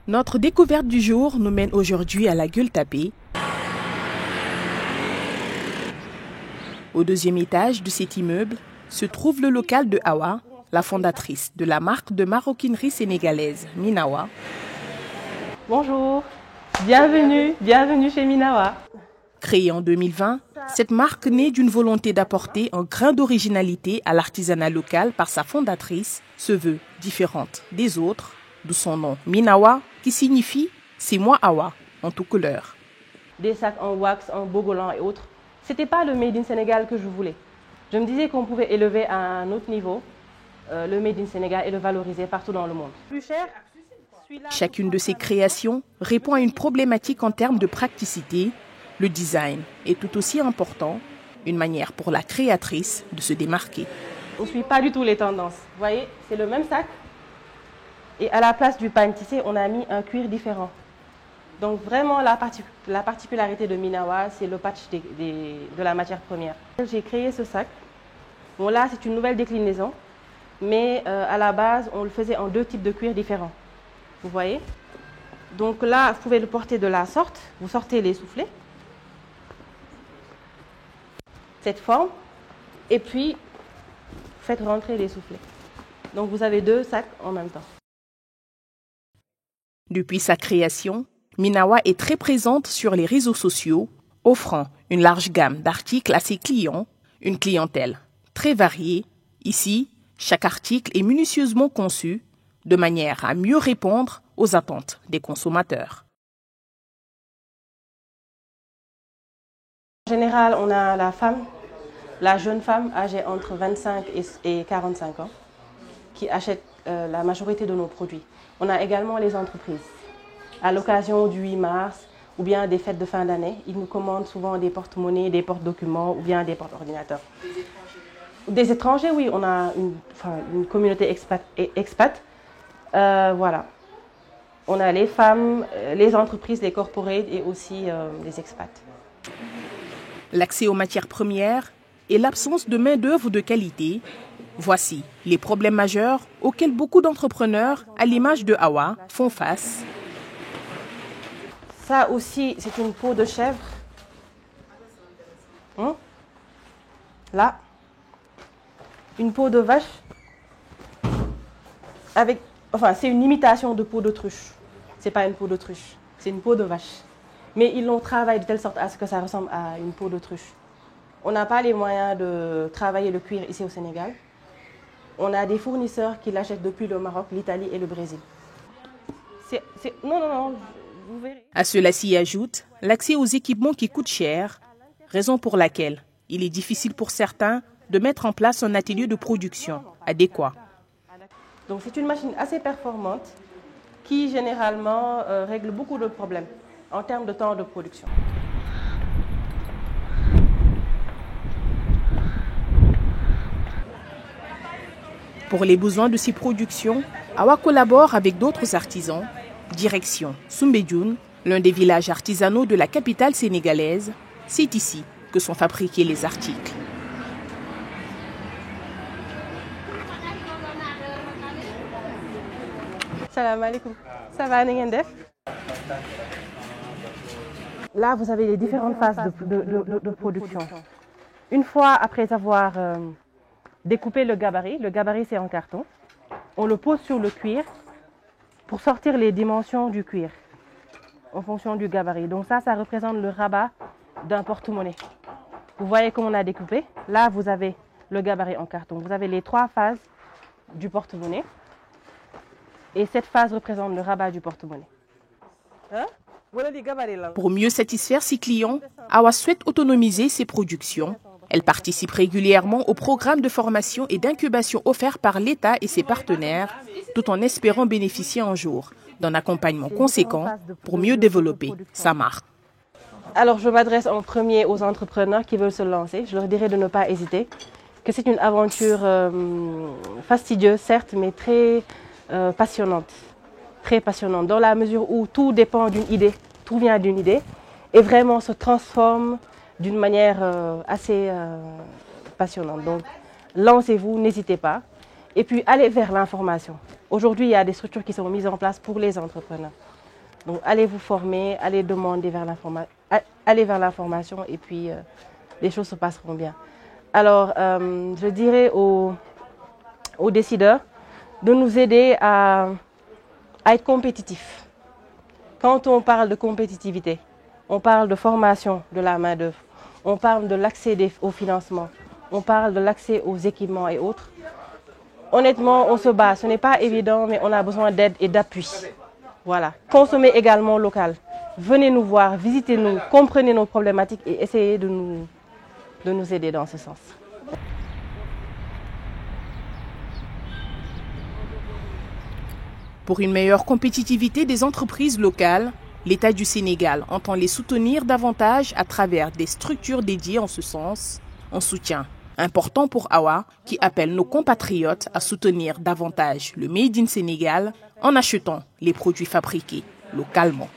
Notre découverte du jour nous mène aujourd'hui à la Gueule-Tapée. Au deuxième étage de cet immeuble se trouve le local de Awa, la fondatrice de la marque de maroquinerie sénégalaise Minawa. Bonjour, bienvenue chez Minawa. Créée en 2020, cette marque naît d'une volonté d'apporter un grain d'originalité à l'artisanat local par sa fondatrice, se veut différente des autres, d'où son nom Minawa, qui signifie « c'est moi Awa » en tout couleur. Des sacs en wax, en bogolan et autres. C'était pas le Made in Sénégal que je voulais. Je me disais qu'on pouvait élever à un autre niveau le Made in Sénégal et le valoriser partout dans le monde. Plus cher. Chacune de ces créations répond à une problématique en termes de praticité. Le design est tout aussi important, une manière pour la créatrice de se démarquer. On ne suit pas du tout les tendances. Vous voyez, c'est le même sac. Et à la place du pagne tissé, on a mis un cuir différent. Donc vraiment, la particularité de Minawa, c'est le patch de la matière première. J'ai créé ce sac. Bon là, c'est une nouvelle déclinaison. Mais à la base, on le faisait en deux types de cuir différents. Vous voyez? Donc là, vous pouvez le porter de la sorte. Vous sortez les soufflets. Cette forme. Et puis, faites rentrer les soufflets. Donc vous avez deux sacs en même temps. Depuis sa création, Minawa est très présente sur les réseaux sociaux, offrant une large gamme d'articles à ses clients, une clientèle très variée. Ici, chaque article est minutieusement conçu de manière à mieux répondre aux attentes des consommateurs. En général, on a la jeune femme âgée entre 25 et 45 ans qui achète la majorité de nos produits. On a également les entreprises. À l'occasion du 8 mars ou bien des fêtes de fin d'année, ils nous commandent souvent des porte-monnaies, des porte-documents ou bien des porte-ordinateurs. Des étrangers, oui, on a une communauté expat. Voilà. On a les femmes, les entreprises, les corporates et aussi les expats. L'accès aux matières premières et l'absence de main-d'œuvre de qualité, voici les problèmes majeurs auxquels beaucoup d'entrepreneurs, à l'image de Awa, font face. Ça aussi, c'est une peau de chèvre. Là, une peau de vache. C'est une imitation de peau d'autruche. C'est pas une peau d'autruche, c'est une peau de vache. Mais ils l'ont travaillé de telle sorte à ce que ça ressemble à une peau d'autruche. On n'a pas les moyens de travailler le cuir ici au Sénégal. On a des fournisseurs qui l'achètent depuis le Maroc, l'Italie et le Brésil. Non, vous verrez. À cela s'y ajoute l'accès aux équipements qui coûtent cher, raison pour laquelle il est difficile pour certains de mettre en place un atelier de production adéquat. Donc c'est une machine assez performante qui généralement règle beaucoup de problèmes en termes de temps de production. Pour les besoins de ces productions, Awa collabore avec d'autres artisans. Direction Soumbédioune, l'un des villages artisanaux de la capitale sénégalaise. C'est ici que sont fabriqués les articles. Salam alaikum. Ça va, Nengendef? Là, vous avez les différentes phases de production. Une fois après avoir découpé le gabarit c'est en carton, on le pose sur le cuir pour sortir les dimensions du cuir en fonction du gabarit. Donc ça représente le rabat d'un porte-monnaie. Vous voyez comment on a découpé. Là, vous avez le gabarit en carton. Vous avez les trois phases du porte-monnaie. Et cette phase représente le rabat du porte-monnaie. Pour mieux satisfaire ses clients, Awa souhaite autonomiser ses productions. Elle participe régulièrement aux programmes de formation et d'incubation offerts par l'État et ses partenaires, tout en espérant bénéficier un jour d'un accompagnement conséquent pour mieux développer sa marque. Alors je m'adresse en premier aux entrepreneurs qui veulent se lancer. Je leur dirais de ne pas hésiter, que c'est une aventure fastidieuse certes, mais très passionnante. Très passionnante, dans la mesure où tout dépend d'une idée, tout vient d'une idée, et vraiment se transforme d'une manière assez passionnante. Donc, lancez-vous, n'hésitez pas. Et puis, allez vers l'information. Aujourd'hui, il y a des structures qui sont mises en place pour les entrepreneurs. Donc allez vous former, allez demander allez vers la formation et puis les choses se passeront bien. Alors je dirais aux décideurs de nous aider à être compétitifs. Quand on parle de compétitivité, on parle de formation de la main-d'œuvre, on parle de l'accès au financement, on parle de l'accès aux équipements et autres. Honnêtement, on se bat. Ce n'est pas évident, mais on a besoin d'aide et d'appui. Voilà. Consommez également local. Venez nous voir, visitez-nous, comprenez nos problématiques et essayez de nous aider dans ce sens. Pour une meilleure compétitivité des entreprises locales, l'État du Sénégal entend les soutenir davantage à travers des structures dédiées en ce sens, un soutien important pour Awa qui appelle nos compatriotes à soutenir davantage le Made in Sénégal en achetant les produits fabriqués localement.